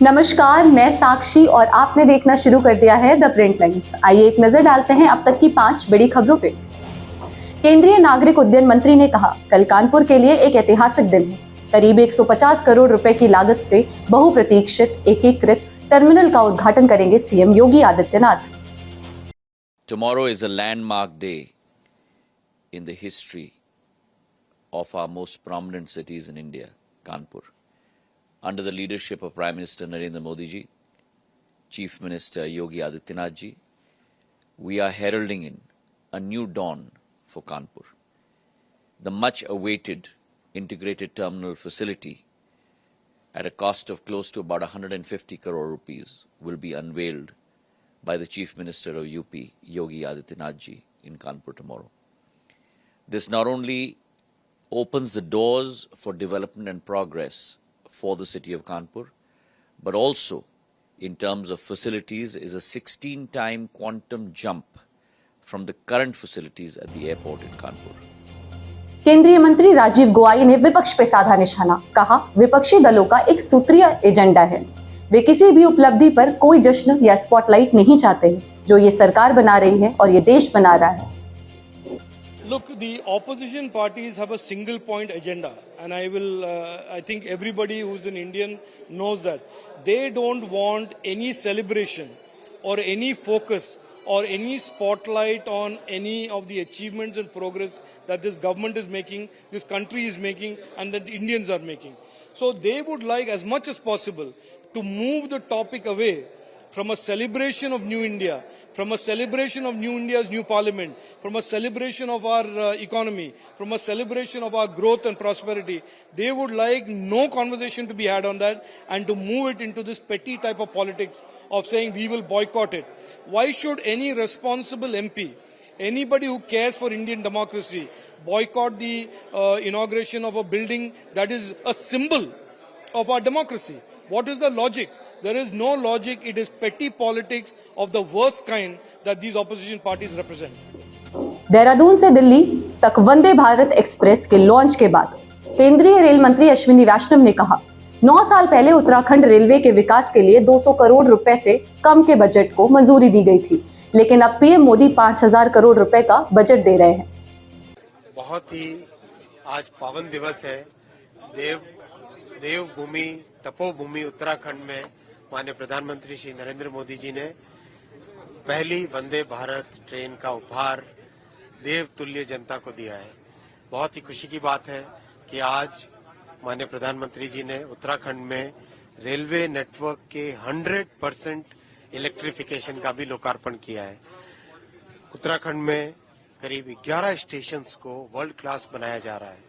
नमस्कार, मैं साक्षी और आपने देखना शुरू कर दिया है द प्रिंट लाइन्स। आइए एक नजर डालते हैं अब तक की 5 बड़ी खबरों पे। केंद्रीय नागरिक उड्डयन मंत्री ने कहा, कल कानपुर के लिए एक ऐतिहासिक दिन है। करीब 150 करोड़ रुपए की लागत से बहुप्रतीक्षित एकीकृत टर्मिनल का उद्घाटन करेंगे CM Yogi Adityanath. Tomorrow is a landmark day in the history of our most prominent cities in India, Kanpur. Under the leadership of Prime Minister Narendra Modi ji, Chief Minister Yogi Adityanath ji, we are heralding in a new dawn for Kanpur. The much-awaited integrated terminal facility at a cost of close to about 150 crore rupees will be unveiled by the Chief Minister of UP, Yogi Adityanath ji, in Kanpur tomorrow. This not only opens the doors for development and progress for the city of Kanpur, but also in terms of facilities is a 16-time quantum jump from the current facilities at the airport in Kanpur. केंद्रीय मंत्री राजीव गोयल ने विपक्ष पे साधा निशाना, कहा विपक्षी दलों का एक सूत्रीय एजेंडा है। वे किसी भी उपलब्धि पर कोई जश्न या स्पॉटलाइट नहीं चाहते हैं, जो ये सरकार बना रही है और ये देश बना रहा है। Look, the opposition parties have a single point agenda, and I think everybody who's an Indian knows that. They don't want any celebration or any focus or any spotlight on any of the achievements and progress that this government is making, this country is making, and that Indians are making. So they would like as much as possible to move the topic away from a celebration of New India, from a celebration of New India's new parliament, from a celebration of our economy, from a celebration of our growth and prosperity. They would like no conversation to be had on that and to move it into this petty type of politics of saying we will boycott it. Why should any responsible MP, anybody who cares for Indian democracy, boycott the inauguration of a building that is a symbol of our democracy? What is the logic? There is no logic. It is petty politics of the worst kind that these opposition parties represent. Dehradun से दिल्ली तक Vande Bharat express के launch के बाद केंद्रीय rail मंत्री अश्विनी वैष्णव ने कहा, 9 साल पहले उत्तराखंड रेलवे के विकास के लिए 200 करोड़ रुपए से कम के बजट को मंजूरी दी गई थी, लेकिन अब पीएम मोदी 5000 करोड़ रुपए का बजट दे रहे हैं। बहुत ही आज पावन दिवस है। देवभूमि तपोभूमि उत्तराखंड में माननीय प्रधानमंत्री श्री नरेंद्र मोदी जी ने पहली वंदे भारत ट्रेन का उपहार देवतुल्य जनता को दिया है। बहुत ही खुशी की बात है कि आज माननीय प्रधानमंत्री जी ने उत्तराखंड में रेलवे नेटवर्क के 100% इलेक्ट्रिफिकेशन का भी लोकार्पण किया है। उत्तराखंड में करीब 11 स्टेशंस को वर्ल्ड क्लास बनाया जा रहा है।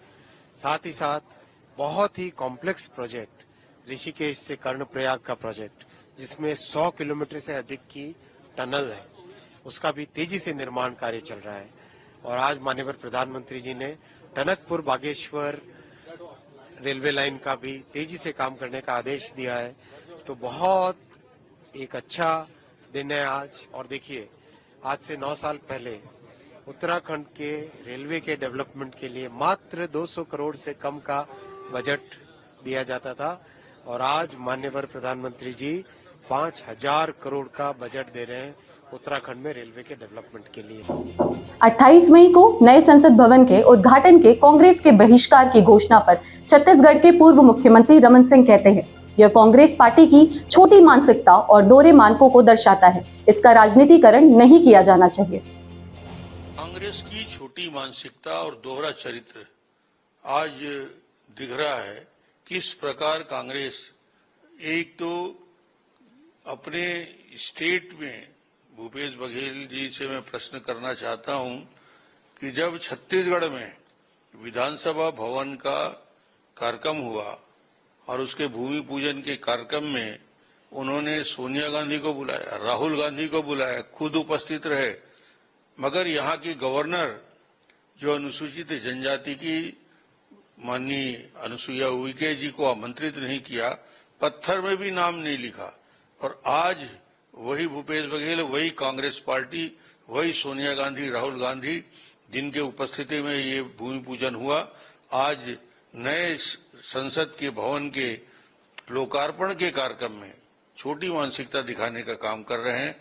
साथ ही साथ बहुत ही कॉम्प्लेक्स प्रोजेक्ट ऋषिकेश से कर्णप्रयाग का प्रोजेक्ट, जिसमें 100 किलोमीटर से अधिक की टनल है, उसका भी तेजी से निर्माण कार्य चल रहा है। और आज माननीय प्रधानमंत्री जी ने टनकपुर बागेश्वर रेलवे लाइन का भी तेजी से काम करने का आदेश दिया है। तो बहुत एक अच्छा दिन है आज। और देखिए, आज से 9 साल पहले उत्तराखंड के रेलवे के डेवलपमेंट के लिए मात्र 200 करोड़ से कम का बजट दिया जाता था, और आज माननीय प्रधानमंत्री जी 5000 करोड़ का बजट दे रहे हैं उत्तराखंड में रेलवे के डेवलपमेंट के लिए। 28 मई को नए संसद भवन के उद्घाटन के कांग्रेस के बहिष्कार की घोषणा पर छत्तीसगढ़ के पूर्व मुख्यमंत्री रमन सिंह कहते हैं, यह कांग्रेस पार्टी की छोटी मानसिकता और दोहरे मानकों को दर्शाता है। इसका राजनीतिकरण नहीं किया जाना चाहिए। कांग्रेस की छोटी मानसिकता और दोहरा चरित्र आज दिख रहा है। किस प्रकार कांग्रेस एक तो अपने स्टेट में, भूपेश बघेल जी से मैं प्रश्न करना चाहता हूं कि जब छत्तीसगढ़ में विधानसभा भवन का कार्यक्रम हुआ और उसके भूमि पूजन के कार्यक्रम में उन्होंने सोनिया गांधी को बुलाया, राहुल गांधी को बुलाया, खुद उपस्थित रहे, मगर यहाँ की गवर्नर जो अनुसूचित जनजाति की माननीय अनुसुईया उइके जी को आमंत्रित नहीं किया, पत्थर में भी नाम नहीं लिखा। और आज वही भूपेश बघेल, वही कांग्रेस पार्टी, वही सोनिया गांधी, राहुल गांधी, जिनके उपस्थिति में ये भूमि पूजन हुआ, आज नए संसद के भवन के लोकार्पण के कार्यक्रम में छोटी मानसिकता दिखाने का काम कर रहे हैं।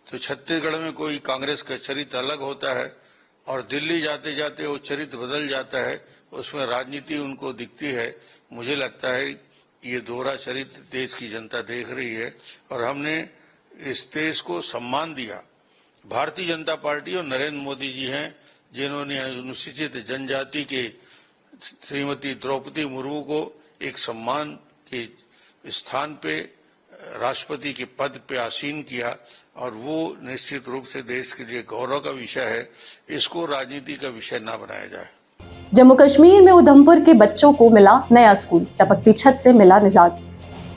तो छत्तीसगढ़ में कोई कांग्रेस का चरित्र अलग होता है और दिल्ली जाते जाते वो चरित्र बदल जाता है, उसमें राजनीति उनको दिखती है। मुझे लगता है ये दोहरा चरित्र देश की जनता देख रही है और हमने इस देश को सम्मान दिया। भारतीय जनता पार्टी और नरेंद्र मोदी जी हैं जिन्होंने अनुसूचित जनजाति के श्रीमती द्रौपदी मुर्मू को एक सम्मान के स्थान पे राष्ट्रपति के पद पे आसीन किया और वो निश्चित रूप से देश के लिए गौरव का विषय है। इसको राजनीति का विषय ना बनाया जाए। जम्मू कश्मीर में उधमपुर के बच्चों को मिला नया स्कूल, टपकती छत से मिला निजात।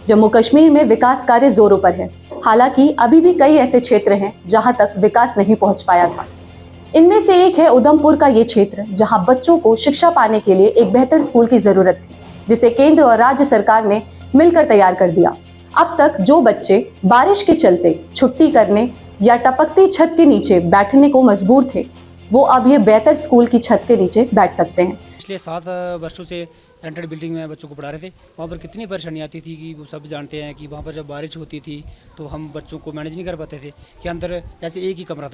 जम्मू कश्मीर में विकास कार्य जोरों पर है। हालांकि अभी भी कई ऐसे क्षेत्र हैं जहां तक विकास नहीं पहुंच पाया था। इनमें से एक है उधमपुर का ये क्षेत्र, जहां बच्चों को शिक्षा पाने के लिए एक बेहतर स्कूल की जरूरत थी, जिसे केंद्र और राज्य सरकार ने मिलकर तैयार कर दिया। अब तक जो बच्चे बारिश के चलते छुट्टी करने या टपकती छत के नीचे बैठने को मजबूर थे, वो अब ये बेहतर स्कूल की छत के नीचे बैठ सकते हैं। पिछले 7 वर्षों से रेंटेड बिल्डिंग में बच्चों को पढ़ा रहे थे। वहाँ पर कितनी परेशानी आती थी कि वो सब जानते हैं कि वहाँ पर जब बारिश होती थी तो हम बच्चों को मैनेज नहीं कर पाते थे कि अंदर जैसे एक ही कमरा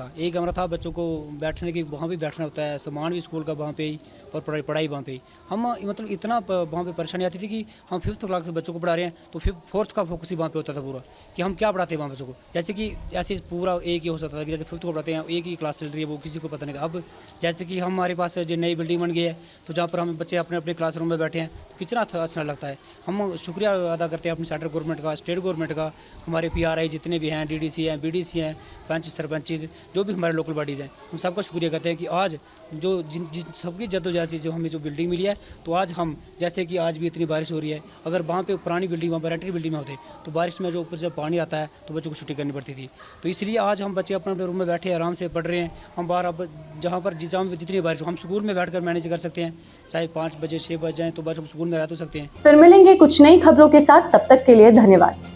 था, बच्चों को बैठने की वहाँ भी बैठना होता है, सामान भी स्कूल का वहाँ पे ही और पढ़ाई वहाँ पे ही। हम मतलब इतना वहाँ पे परेशानी आती थी कि हम 5th क्लास के बच्चों को पढ़ा रहे हैं तो 4th का फोकस ही वहाँ पे होता था पूरा कि हम क्या पढ़ाते हैं वहाँ बच्चों को। जैसे कि ऐसे पूरा एक ही हो सकता था कि जैसे 5th को पढ़ाते हैं, एक ही क्लास चल रही है, वो किसी को पता नहीं था। अब जैसे कि हमारे पास जो नई बिल्डिंग बन गई है तो जहाँ पर हम बच्चे अपने अपने क्लासरूम में बैठे हैं तो कितना अच्छा लगता है। हम शुक्रिया अदा करते हैं अपनी सेंट्रल गवर्नमेंट का, स्टेट गवर्नमेंट का, हमारे PRI जितने भी हैं, DDC हैं, BDC हैं, पंच सरपंच जो भी हमारे लोकल बॉडीज़ हैं, हम सबका शुक्रिया करते हैं कि आज जो जिन सबकी जद्दोजहद जो हमें जो बिल्डिंग मिली है तो आज हम जैसे कि आज भी इतनी बारिश हो रही है, अगर वहाँ पे पुरानी बिल्डिंग वहाँ पर रेंटेड बिल्डिंग में होते तो बारिश में जो ऊपर से पानी आता है तो बच्चों को छुट्टी करनी पड़ती थी। तो इसलिए आज हम बच्चे अपने अपने रूम में बैठे आराम से पढ़ रहे हैं। हम बाहर अब जहाँ पर जितनी बारिश हो हम स्कूल में बैठकर मैनेज कर सकते हैं, चाहे 5 बजे 6 बजे जाएँ तो बस हम स्कूल में रह तो सकते हैं। फिर मिलेंगे कुछ नई खबरों के साथ, तब तक के लिए धन्यवाद।